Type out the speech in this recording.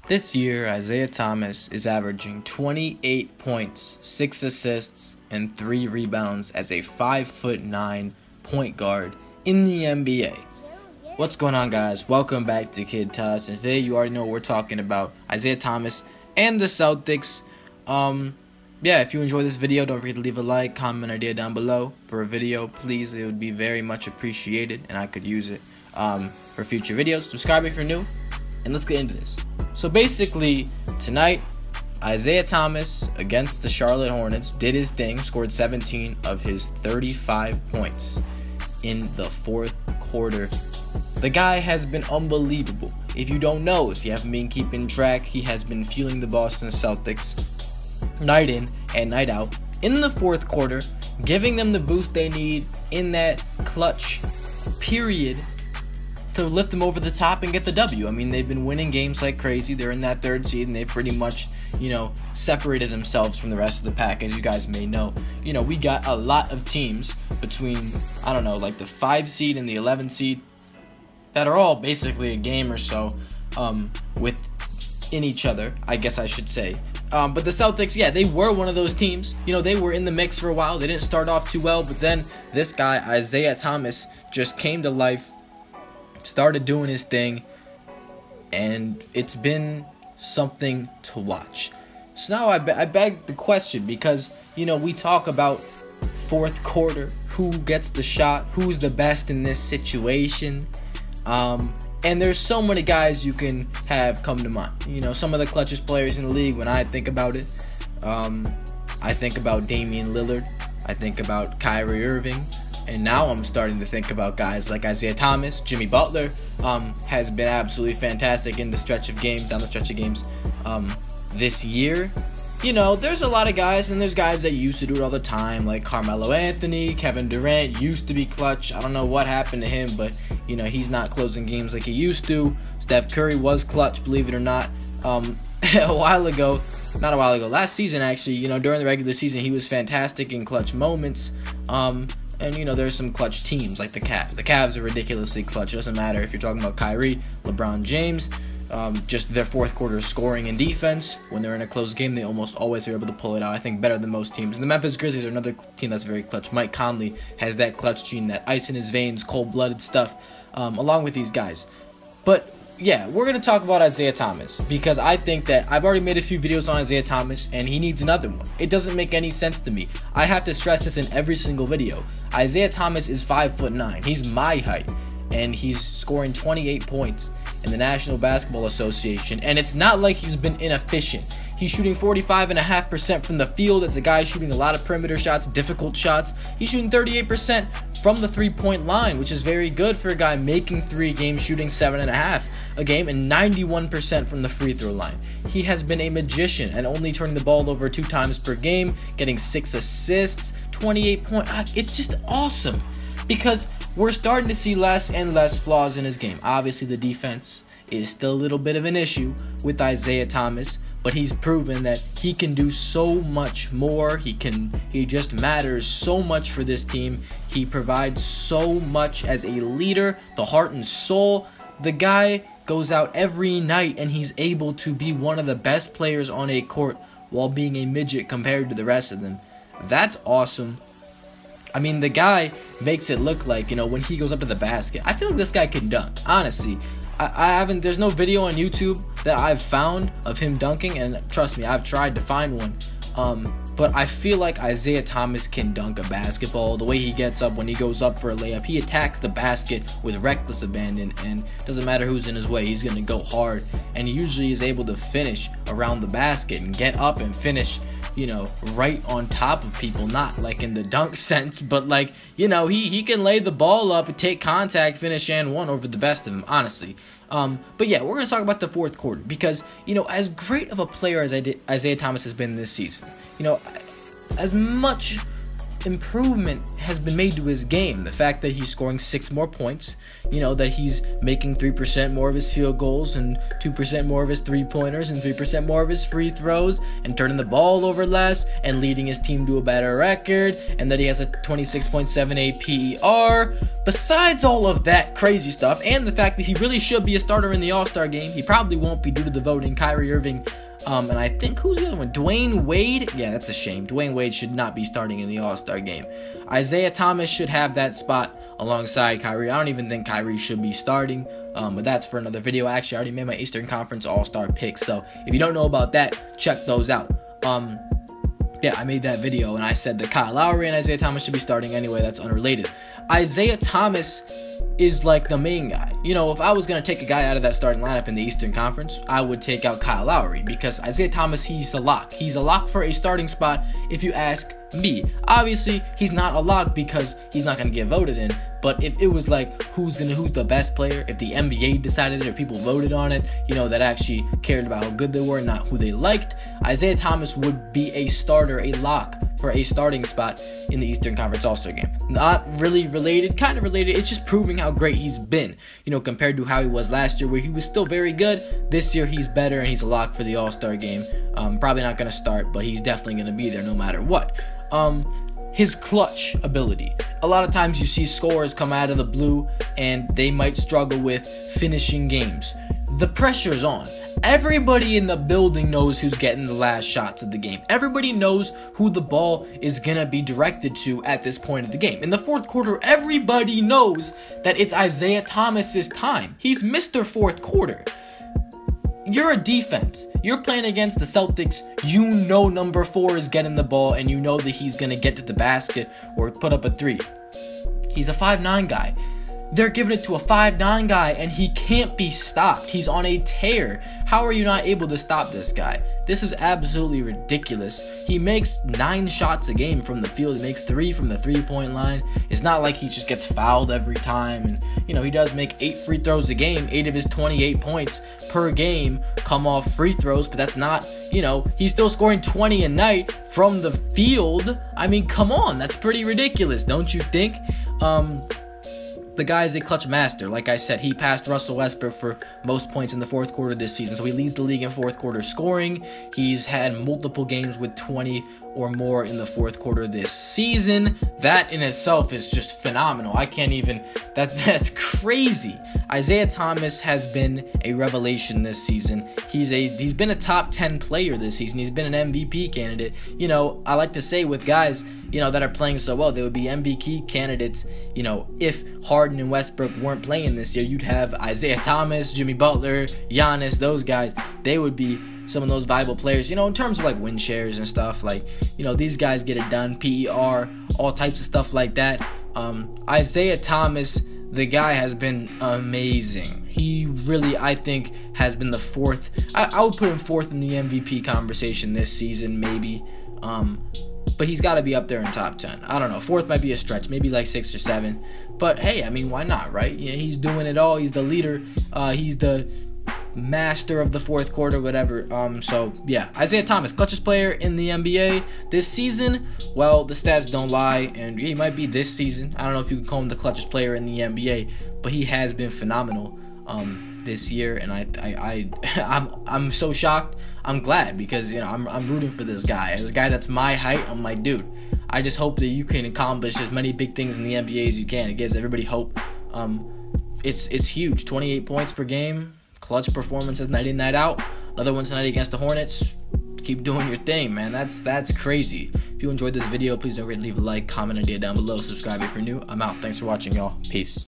This year, Isaiah Thomas is averaging 28 points, 6 assists, and 3 rebounds as a 5'9" point guard in the NBA. What's going on, guys? Welcome back to CLUTCHEST, and today you already know what we're talking about, Isaiah Thomas and the Celtics. If you enjoy this video, don't forget to leave a like, comment, idea down below for a video, please. It would be very much appreciated, and I could use it for future videos. Subscribe if you're new, and let's get into this. So basically, tonight, Isaiah Thomas against the Charlotte Hornets did his thing, scored 17 of his 35 points in the fourth quarter. The guy has been unbelievable. If you don't know, if you haven't been keeping track, he has been fueling the Boston Celtics night in and night out in the fourth quarter, giving them the boost they need in that clutch period to lift them over the top and get the W. I mean, they've been winning games like crazy. They're in that third seed, and they've pretty much, separated themselves from the rest of the pack, as you guys may know. We got a lot of teams between, like the 5 seed and the 11 seed that are all basically a game or so within each other, I guess I should say. But the Celtics, they were one of those teams. They were in the mix for a while. They didn't start off too well, but then this guy, Isaiah Thomas, just came to life, started doing his thing, and it's been something to watch. So now I beg the question, because we talk about fourth quarter, who gets the shot, who's the best in this situation, and there's so many guys you can have come to mind. Some of the clutchest players in the league. When I think about it, I think about Damian Lillard, I think about Kyrie Irving. And now I'm starting to think about guys like Isaiah Thomas. Jimmy Butler has been absolutely fantastic down the stretch of games this year. There's a lot of guys, and there's guys that used to do it all the time, like Carmelo Anthony, Kevin Durant used to be clutch. I don't know what happened to him, but he's not closing games like he used to. Steph Curry was clutch, believe it or not. Last season actually, during the regular season, he was fantastic in clutch moments. And, there's some clutch teams like the Cavs. The Cavs are ridiculously clutch. It doesn't matter if you're talking about Kyrie, LeBron James, just their fourth quarter scoring and defense. When they're in a close game, they almost always are able to pull it out, I think, better than most teams. And the Memphis Grizzlies are another team that's very clutch. Mike Conley has that clutch gene, that ice in his veins, cold-blooded stuff, along with these guys. But we're going to talk about Isaiah Thomas, because I think that I've already made a few videos on Isaiah Thomas, and he needs another one. It doesn't make any sense to me. I have to stress this in every single video. Isaiah Thomas is 5'9". He's my height, and he's scoring 28 points in the National Basketball Association, and it's not like he's been inefficient. He's shooting 45.5% from the field. It's a guy shooting a lot of perimeter shots, difficult shots. He's shooting 38% from the three-point line, which is very good for a guy making 3 games, shooting 7.5 a game, and 91% from the free throw line. He has been a magician, and only turning the ball over 2 times per game, getting 6 assists, 28 points. It's just awesome, because we're starting to see less and less flaws in his game. Obviously, the defense is still a little bit of an issue with Isaiah Thomas, but he's proven that he can do so much more. He just matters so much for this team. He provides so much as a leader, the heart and soul. The guy goes out every night, and he's able to be one of the best players on a court while being a midget compared to the rest of them. That's awesome. I mean, the guy makes it look like, when he goes up to the basket, I feel like this guy can dunk, honestly. There's no video on YouTube that I've found of him dunking, and trust me, I've tried to find one. But I feel like Isaiah Thomas can dunk a basketball. The way he gets up when he goes up for a layup, he attacks the basket with reckless abandon, and doesn't matter who's in his way, he's going to go hard. And he usually is able to finish around the basket and get up and finish, right on top of people. Not like in the dunk sense, but like, he can lay the ball up and take contact, finish and one over the best of them, honestly. But we're going to talk about the fourth quarter, because, as great of a player as Isaiah Thomas has been this season, as much improvement has been made to his game. The fact that he's scoring 6 more points, that he's making 3% more of his field goals and 2% more of his 3-pointers and 3% more of his free throws and turning the ball over less and leading his team to a better record, and that he has a 26.78 PER. Besides all of that crazy stuff and the fact that he really should be a starter in the All-Star game, he probably won't be due to the voting. Kyrie Irving, and I think, who's the other one? Dwayne Wade? Yeah, that's a shame. Dwayne Wade should not be starting in the All-Star game. Isaiah Thomas should have that spot alongside Kyrie. I don't even think Kyrie should be starting, but that's for another video. Actually, I already made my Eastern Conference All-Star picks, so if you don't know about that, check those out. Yeah, I made that video, and I said that Kyle Lowry and Isaiah Thomas should be starting anyway. That's unrelated. Isaiah Thomas is like the main guy. If I was going to take a guy out of that starting lineup in the Eastern Conference, I would take out Kyle Lowry, because Isaiah Thomas, he's a lock. He's a lock for a starting spot if you ask me. Obviously, he's not a lock because he's not going to get voted in, but if it was like who's the best player, if the NBA decided it or people voted on it, that actually cared about how good they were, not who they liked, Isaiah Thomas would be a starter, a lock for a starting spot in the Eastern Conference All-Star game. Not really related, kind of related. It's just proving how great he's been, compared to how he was last year, where he was still very good. This year he's better, and he's a lock for the All-Star game. Probably not going to start, but he's definitely going to be there no matter what. His clutch ability. A lot of times you see scorers come out of the blue and they might struggle with finishing games. The pressure's on. Everybody in the building knows who's getting the last shots of the game. Everybody knows who the ball is going to be directed to at this point of the game. In the fourth quarter, everybody knows that it's Isaiah Thomas's time. He's Mr. Fourth Quarter. You're a defense. You're playing against the Celtics. Number 4 is getting the ball, and you know that he's going to get to the basket or put up a 3. He's a 5'9" guy. They're giving it to a 5'9" guy, and he can't be stopped. He's on a tear. How are you not able to stop this guy? This is absolutely ridiculous. He makes 9 shots a game from the field. He makes 3 from the 3-point line. It's not like he just gets fouled every time. And, he does make 8 free throws a game. 8 of his 28 points per game come off free throws, but that's not, he's still scoring 20 a night from the field. I mean, come on. That's pretty ridiculous, don't you think? The guy is a clutch master. Like I said, he passed Russell Westbrook for most points in the fourth quarter this season. So he leads the league in fourth quarter scoring. He's had multiple games with 20 or more in the fourth quarter this season. That in itself is just phenomenal. I can't even, that's crazy. Isaiah Thomas has been a revelation this season. He's been a top 10 player this season. He's been an MVP candidate. I like to say with guys, that are playing so well, they would be MVP candidates, if Harden and Westbrook weren't playing this year. You'd have Isaiah Thomas, Jimmy Butler, Giannis, those guys. They would be some of those viable players, in terms of like win shares and stuff. Like, these guys get it done, PER, all types of stuff like that. Isaiah Thomas, the guy has been amazing. He really, I think, has been the fourth. I would put him fourth in the MVP conversation this season, maybe. But he's got to be up there in top 10. I don't know. Fourth might be a stretch. Maybe like 6 or 7. But hey, I mean, why not, right? He's doing it all. He's the leader. He's the master of the fourth quarter, whatever. So yeah, Isaiah Thomas, clutchest player in the NBA this season. Well, the stats don't lie, and he might be this season. I don't know if you can call him the clutchest player in the NBA, but he has been phenomenal this year, and I'm so shocked. I'm glad, because I'm rooting for this guy. As a guy that's my height, I'm like, dude, I just hope that you can accomplish as many big things in the NBA as you can. It gives everybody hope. It's huge. 28 points per game, clutch performances night in, night out. Another one tonight against the Hornets. Keep doing your thing, man. That's crazy. If you enjoyed this video, please don't forget to leave a like, comment, idea down below. Subscribe if you're new. I'm out. Thanks for watching, y'all. Peace.